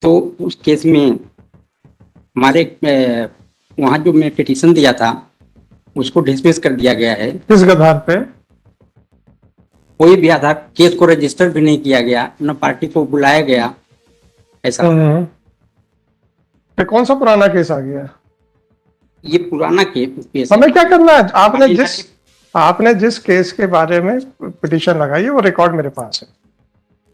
तो उस केस में हमारे वहाँ जो मैं पिटीशन दिया था उसको डिसमिस कर दिया गया है। किस आधार पे? कोई भी आधार केस को रजिस्टर भी नहीं किया गया, न पार्टी को बुलाया गया ऐसा। तो कौन सा पुराना केस आ गया? ये पुराना केस हमें क्या करना है? आपने जिस केस के बारे में पिटीशन लगाई है वो रिकॉर्ड मेरे पास है।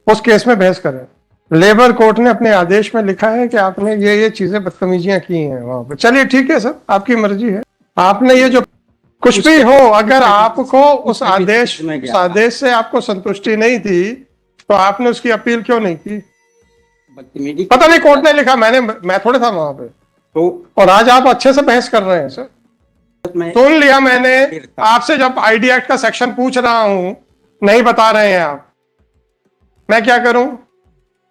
उस केस में बहस करें। लेबर कोर्ट ने अपने आदेश में लिखा है कि आपने ये चीजें बदतमीजियां की हैं वहां पर। चलिए ठीक है सर, आपकी मर्जी है। आपने ये जो कुछ भी हो, अगर आपको उस आदेश से आपको संतुष्टि नहीं थी तो आपने उसकी अपील क्यों नहीं की? पता नहीं, कोर्ट ने लिखा, मैं थोड़े था वहां पे। तो और आज आप अच्छे से बहस कर रहे हैं सर। सुन लिया मैंने आपसे, जब आईडी एक्ट का सेक्शन पूछ रहा हूं नहीं बता रहे हैं आप, मैं क्या करूं?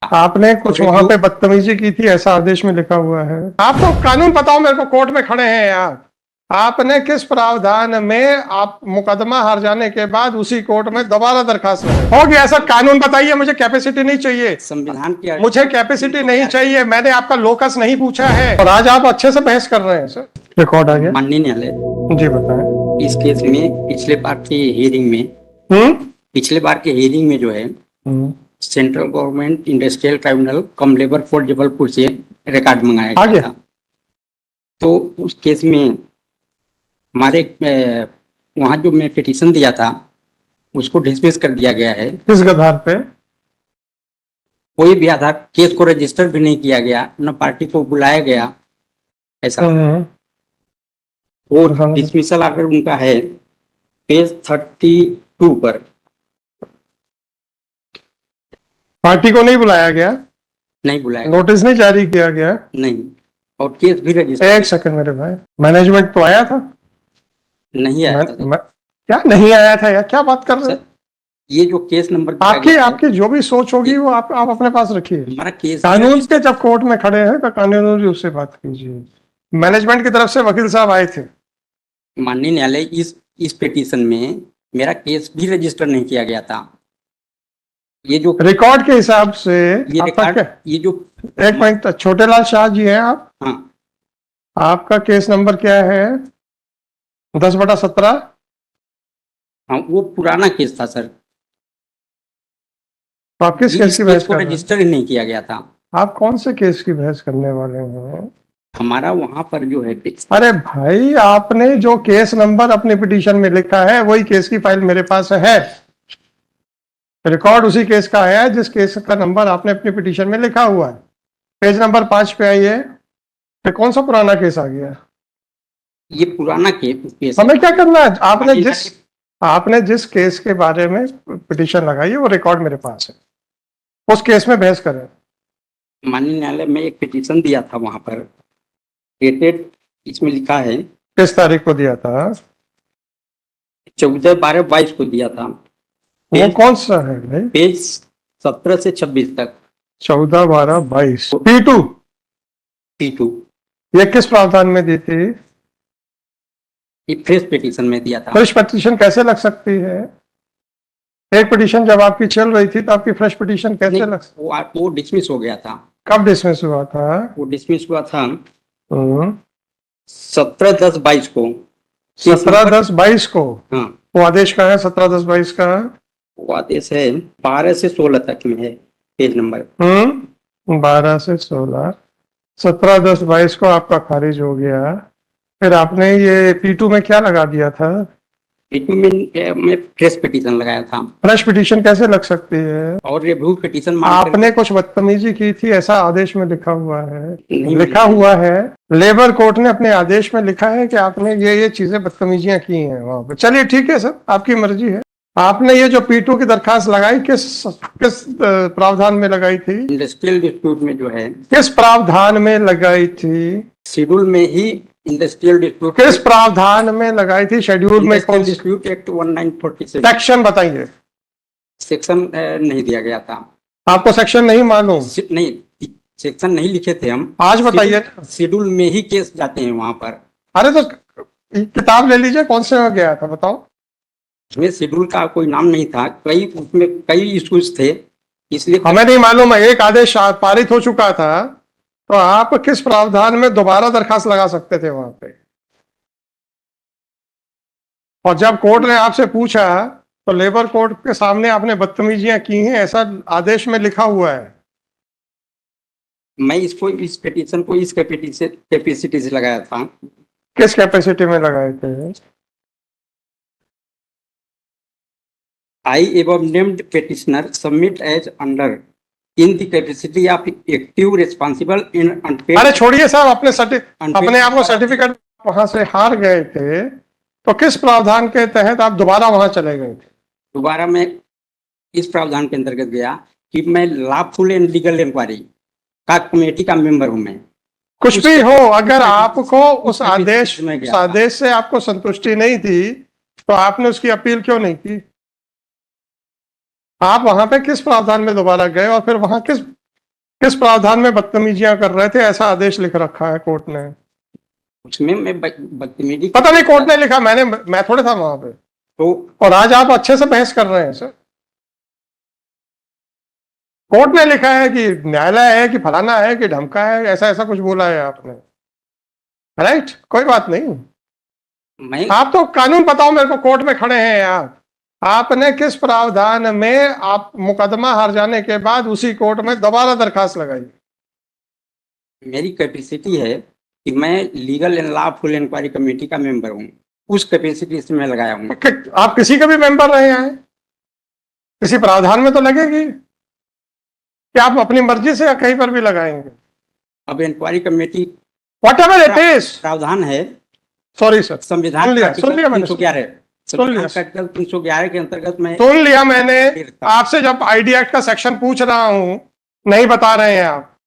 आपने कुछ वहां पे बदतमीजी की थी, ऐसा आदेश में लिखा हुआ है। आपको कानून बताओ मेरे को, कोर्ट में खड़े हैं आप। आपने किस प्रावधान में आप मुकदमा हार जाने के बाद उसी कोर्ट में दोबारा दरखास्त हो गया? ऐसा कानून बताइए। मुझे कैपेसिटी नहीं चाहिए, संविधान की मुझे कैपेसिटी नहीं चाहिए। मैंने आपका लोकस नहीं पूछा है और आज आप अच्छे से बहस कर रहे हैं सर। रिकॉर्ड आ गया। माननीय न्यायालय जी बताएं। इस केस में पिछले बार के हियरिंग में जो है सेंट्रल गवर्नमेंट इंडस्ट्रियल ट्राइब्यूनल कम लेबर कोर्ट जबलपुर से रिकॉर्ड मंगाया गया था। तो उस केस में हमारे वहाँ जो मैं पिटीशन दिया था उसको डिसमिस कर दिया गया है। किस आधार पे? कोई भी आधार केस को रजिस्टर भी नहीं किया गया, न पार्टी को बुलाया गया ऐसा। और डिसमिसल आर्डर उनका है पेज 32 पर। पार्टी को नहीं बुलाया गया? नहीं बुलाया, नोटिस नहीं जारी किया गया? नहीं। और केस भी रजिस्टर। एक सेकंड मेरे भाई, मैनेजमेंट तो आया था? नहीं आया था। क्या नहीं आया था यार, क्या बात कर रहे हैं? ये जो केस नंबर आपकी जो भी सोच होगी वो आप अपने पास रखिए। हमारा केस कानून के जब कोर्ट में खड़े हैं तो कानून उससे बात कीजिए। मैनेजमेंट की तरफ से वकील साहब आए थे। माननीय न्यायालय इस पिटीशन में मेरा केस भी रजिस्टर नहीं किया गया था। ये जो रिकॉर्ड के हिसाब से ये जो एक मिनट, छोटेलाल शाह जी हैं आप? हाँ। आपका केस नंबर क्या है? 10/17। हाँ, वो पुराना केस था सर। तो आप किस केस की बहस कर रहे हैं? रजिस्टर ही नहीं किया गया था। आप कौन से केस की बहस करने वाले हैं? हमारा वहां पर जो है। अरे भाई, आपने जो केस नंबर अपने पिटीशन में लिखा है वही केस की फाइल मेरे पास है। रिकॉर्ड उसी केस का है जिस केस का नंबर आपने अपनी पिटीशन में लिखा हुआ है। पेज नंबर 5 पे आइए। तो कौन सा पुराना केस आ गया? ये पुराना केस। हमें क्या करना है? आपने जिस केस के बारे में पिटीशन लगाई है वो रिकॉर्ड मेरे पास है। उस केस में बहस करें। माननीय न्यायालय में एक पिटीशन दिया था वहां पर डेटेड, इसमें लिखा है किस तारीख को दिया था? 14/12/22 को दिया था। वो कौन सा है भाई? पेज 17 से 26 तक। 14/12/22 P2 ये किस प्रावधान में दी थी? ये फ्रेश पिटीशन में दिया था। फ्रेश पिटीशन कैसे लग सकती है? एक पिटीशन जब आपकी चल रही थी तो आपकी फ्रेश पिटीशन कैसे लग सकती? वो डिसमिस हो गया था। कब डिसमिस हुआ था? वो डिसमिस हुआ था 17/10/22 को। 17/10/22 को? हाँ। वो आदेश का है 17/10/22 का? वो आदेश है 12 से 16 तक में है पेज नंबर। 12 से 16। 17/10/22 को आपका खारिज हो गया। फिर आपने ये P2 में क्या लगा दिया था? P2 में मैं फ्रेश पिटीशन लगाया था। फ्रेश पिटीशन कैसे लग सकती है? और रिव्यू पिटीशन आपने कुछ बदतमीजी की थी ऐसा आदेश में लिखा हुआ है। लिखा हुआ है, लेबर कोर्ट ने अपने आदेश में लिखा है कि आपने ये चीजें बदतमीजियां की हैं वहां पर। चलिए ठीक है सर, आपकी मर्जी है। आपने ये जो P2 की दरखास्त लगाई किस प्रावधान में लगाई थी? इंडस्ट्रियल डिस्प्यूट में जो है। किस प्रावधान में लगाई थी? शेड्यूल में ही इंडस्ट्रियल डिस्प्यूट। किस प्रावधान में लगाई थी? शेड्यूल में कौन? Dispute act 1946। सेक्शन बताइए। सेक्शन नहीं दिया गया था। आपको सेक्शन नहीं मालूम? नहीं, सेक्शन नहीं लिखे थे हम। आज बताइए। शेड्यूल में ही केस जाते हैं वहां पर। अरे तो किताब ले लीजिए, कौन से में गया था बताओ। इसमें शेड्यूल का कोई नाम नहीं था, उसमें कई इश्यूज थे इसलिए हमें नहीं मालूम है, एक आदेश पारित हो चुका था, तो आप किस प्रावधान में दोबारा दरखास्त लगा सकते थे वहां पे? और जब कोर्ट ने आपसे पूछा तो लेबर कोर्ट के सामने आपने बदतमीजियां की हैं, ऐसा आदेश में लिखा हुआ है। मैं इस पिटीशन को इस कैपेसिटी से लगाया था। किस कैपेसिटी में लगाए थे? I above named petitioner submit as under in the capacity of active responsible in unpaid. अरे छोड़िए साहब, Unpaid- अपने आप को सर्टिफिकेट वहां से हार गए थे, तो किस प्रावधान के तहत आप दोबारा वहां चले गए थे? दोबारा मैं इस प्रावधान के अंतर्गत गया कि मैं लॉफुल एंड लीगल इंक्वायरी का कमेटी का मेंबर हूं मैं। कुछ उस- भी हो, अगर आपको उस उस आदेश में गया उस आदेश से आपको संतुष्टि नहीं थी, तो आपने उसकी अपील क्यों नहीं की? आप वहां पे किस प्रावधान में दोबारा गए, और फिर वहां किस किस प्रावधान में बदतमीजियां कर रहे थे? ऐसा आदेश लिख रखा है कोर्ट ने। उसमें मैं बदतमीजी पता नहीं कोर्ट ने लिखा, मैं थोड़े था वहां पे। तो और आज आप अच्छे से बहस कर रहे हैं सर। कोर्ट ने लिखा है कि न्यायालय है कि फलाना है कि ढमका है, ऐसा ऐसा कुछ बोला है आपने, राइट? कोई बात नहीं, मैं आप तो कानून बताओ मेरे को, कोर्ट में खड़े हैं आप। आपने किस प्रावधान में आप मुकदमा हार जाने के बाद उसी कोर्ट में दोबारा दरखास्त लगाई? मेरी कैपेसिटी है कि मैं legal and lawful inquiry committee का मेंबर हूं, उस कैपेसिटी से मैं लगाया हूं। आप किसी के भी मेंबर रहे हैं, किसी प्रावधान में तो लगेगी कि आप अपनी मर्जी से या कहीं पर भी लगाएंगे? अब inquiry committee whatever it is, प्रावधान है सॉरी सर, संविधान सुन लिया, सुन लिया मैंने, 311 सुन लिया। संविधान का 311 के अंतर्गत मैं सुन लिया मैंने। आपसे जब आईडी एक्ट का सेक्शन पूछ रहा हूं, नहीं बता रहे हैं आप,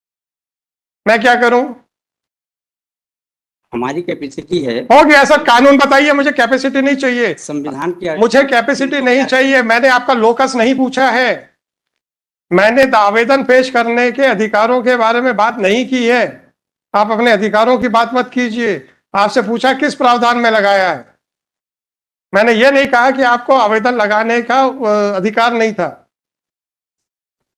मैं क्या करूं? हमारी कैपेसिटी है हो गया सर, कानून बताइए, मुझे कैपेसिटी नहीं चाहिए, संविधान की मुझे कैपेसिटी नहीं चाहिए। मैंने आपका लोकस नहीं पूछा है, मैंने आवेदन पेश करने के अधिकारों के बारे में बात नहीं की है। आप अपने अधिकारों की बात मत कीजिए। आपसे पूछा किस प्रावधान में लगाया है, मैंने ये नहीं कहा कि आपको आवेदन लगाने का अधिकार नहीं था।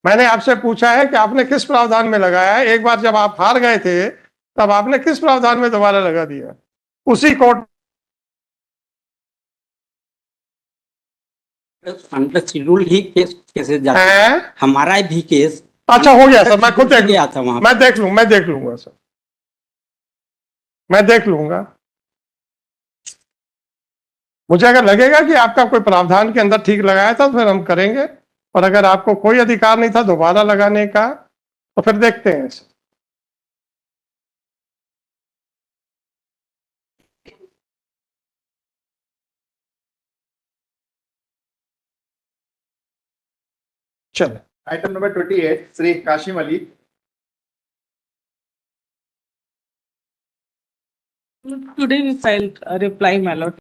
मैंने आपसे पूछा है कि आपने किस प्रावधान में लगाया है। एक बार जब आप हार गए थे, तब आपने किस प्रावधान में दोबारा लगा दिया? उसी कोर्ट अंडर शेड्यूल ही केसेस जाते हैं। है। हमारा भी केस अच्छा हो गया सर, मैं खुद देख गया था वहां। मैं देख लूंगा सर, मैं देख लूंगा। मुझे अगर लगेगा कि आपका कोई प्रावधान के अंदर ठीक लगाया था, तो फिर हम करेंगे, और अगर आपको कोई अधिकार नहीं था दोबारा लगाने का, तो फिर देखते हैं। चलो, Item number 28, Sri Kashim Ali. Today we filed a reply, my lord.